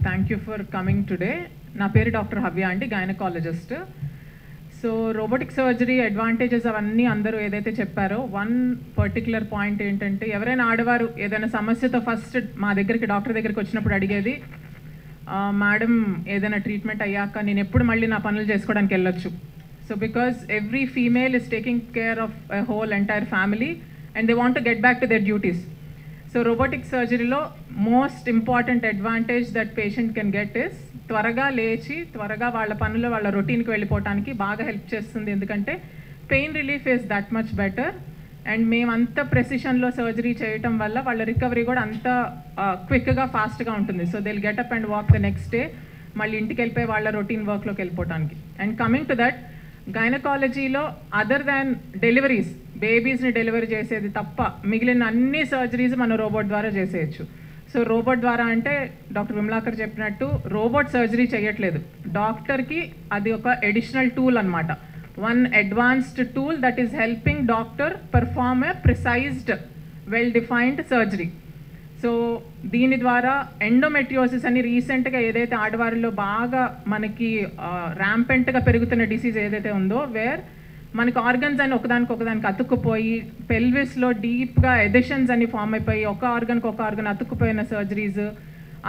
Thank you for coming today. నా పేరు doctor హవ్య అండి, gynaecologist. So robotic surgery advantages అవన్నీ అందరూ ఏదైతే చెప్పారో, వన్ పర్టికులర్ పాయింట్ ఏంటంటే, ఎవరైనా ఆడవారు ఏదైనా సమస్యతో ఫస్ట్ మా దగ్గరికి డాక్టర్ దగ్గరికి వచ్చినప్పుడు అడిగేది, మేడం ఏదైనా ట్రీట్మెంట్ అయ్యాక నేను ఎప్పుడు మళ్ళీ నా పనులు చేసుకోవడానికి వెళ్ళొచ్చు. So because every female is taking care of a whole entire family and they want to get back to their duties. So robotic సర్జరీలో most important advantage that patient can get is త్వరగా లేచి త్వరగా వాళ్ళ పనులు వాళ్ళ రొటీన్కి వెళ్ళిపోవడానికి బాగా help చేస్తుంది. ఎందుకంటే pain relief is that much better and మేమంత ప్రెసిషన్లో సర్జరీ చేయటం వల్ల వాళ్ళ రికవరీ కూడా అంత క్విక్గా ఫాస్ట్గా ఉంటుంది. So they will get up and walk the next day, మళ్ళీ ఇంటికి వెళ్ళిపోయి వాళ్ళ రొటీన్ వర్క్లోకి వెళ్ళిపోవడానికి. అండ్ కమింగ్ టు దట్, గైనకాలజీలో అదర్ దాన్ డెలివరీస్, బేబీస్ని డెలివరీ చేసేది తప్ప మిగిలిన అన్ని సర్జరీస్ మనం రోబోట్ ద్వారా చేసేయచ్చు. సో రోబోట్ ద్వారా అంటే డాక్టర్ విమలాకర్ చెప్పినట్టు రోబోట్ సర్జరీ చేయట్లేదు, డాక్టర్కి అది ఒక అడిషనల్ టూల్ అనమాట. One advanced tool that is helping doctor perform a precised well defined surgery. So దీని ద్వారా ఎండోమెట్రియోసిస్ అని రీసెంట్గా ఏదైతే ఆడవారిలో బాగా మనకి ర్యాంపెంట్గా పెరుగుతున్న డిసీజ్ ఏదైతే ఉందో, వేర్ మనకి ఆర్గన్స్ అని ఒకదానికి అతుక్కుపోయి పెల్విస్లో డీప్గా ఎడిషన్స్ అని ఫామ్ అయిపోయి ఒక ఆర్గన్ అతుక్కుపోయిన సర్జరీస్,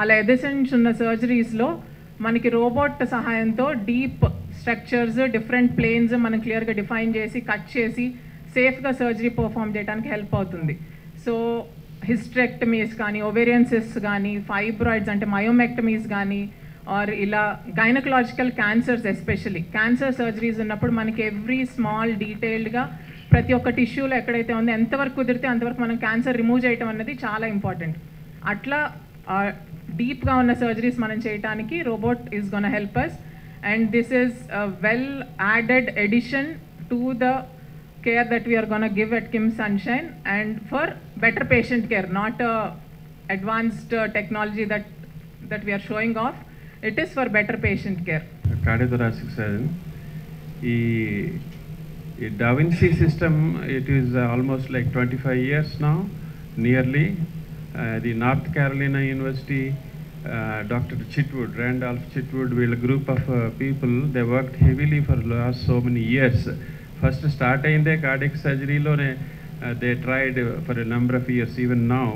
అలా ఎడిషన్స్ ఉన్న సర్జరీస్లో మనకి రోబోట్ సహాయంతో డీప్ స్ట్రక్చర్స్, డిఫరెంట్ ప్లేన్స్ మనం క్లియర్గా డిఫైన్ చేసి కట్ చేసి సేఫ్గా సర్జరీ పర్ఫామ్ చేయడానికి హెల్ప్ అవుతుంది. సో హిస్టరెక్టమీస్ కానీ, ఓవేరియన్ సిస్ట్స్ కానీ, ఫైబ్రాయిడ్స్ అంటే మయోమెక్టమీస్ కానీ, ఆర్ ఇలా gynaecological cancers, especially cancer surgeries ఉన్నప్పుడు మనకి ఎవ్రీ స్మాల్ డీటెయిల్డ్గా ప్రతి ఒక్క టిష్యూలో ఎక్కడైతే ఉందో ఎంతవరకు కుదిరితే అంతవరకు మనం క్యాన్సర్ రిమూవ్ చేయటం అన్నది చాలా ఇంపార్టెంట్. అట్లా డీప్గా ఉన్న సర్జరీస్ మనం చేయడానికి robot is gonna help us and this is well added addition to the care that we are going to give at KIMS Sunshine and for better patient care, not advanced technology that we are showing off. It is for better patient care. Cardiothoracic surgeon, Da Vinci system, it is almost like 25 years now, nearly. The North Carolina University, Dr. Chitwood, Randolph Chitwood, a group of people, they worked heavily for last so many years. First start అయిందే cardiac సర్జరీలోనే, they tried for a number of years. Even now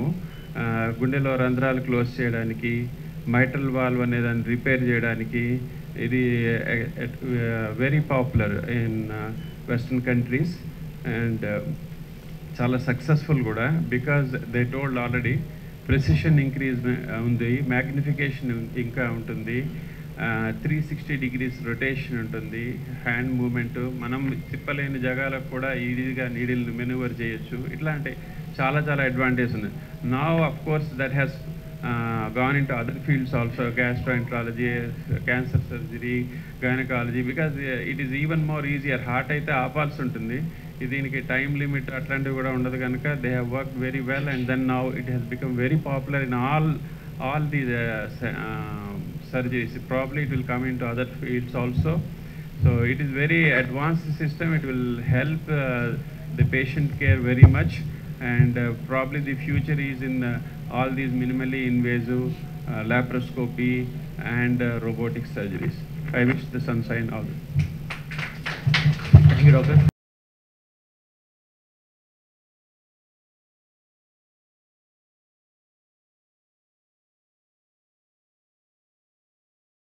గుండెలో రంధ్రాలు close చేయడానికి, mitral valve అనే దాన్ని repair చేయడానికి ఇది very popular in western countries and చాలా సక్సెస్ఫుల్ కూడా. Because they told already precision increase ఉంది, మ్యాగ్నిఫికేషన్ ఇంకా ఉంటుంది, 360 degrees రొటేషన్ ఉంటుంది, హ్యాండ్ మూమెంట్, మనం తిప్పలేని జగాలకు కూడా ఈజీగా నీడిల్ మెనూవర్ చేయొచ్చు. ఇట్లాంటి చాలా అడ్వాంటేజ్ ఉంది. Now of course that has gone into other fields also, gastroenterology, cancer surgery, gynecology, because it is even more easier. Heart అయితే ఆపాల్సి ఉంటుంది, దీనికి టైం లిమిట్ అట్లాంటివి కూడా ఉండదు కనుక they have worked very well and then now it has become very popular in all the surgeries. Probably it will come into other fields also. So it is very advanced system. It will help the patient care very much and probably the future is in all these minimally invasive laparoscopy and robotic surgeries. I wish the sunshine all. Thank you, doctor.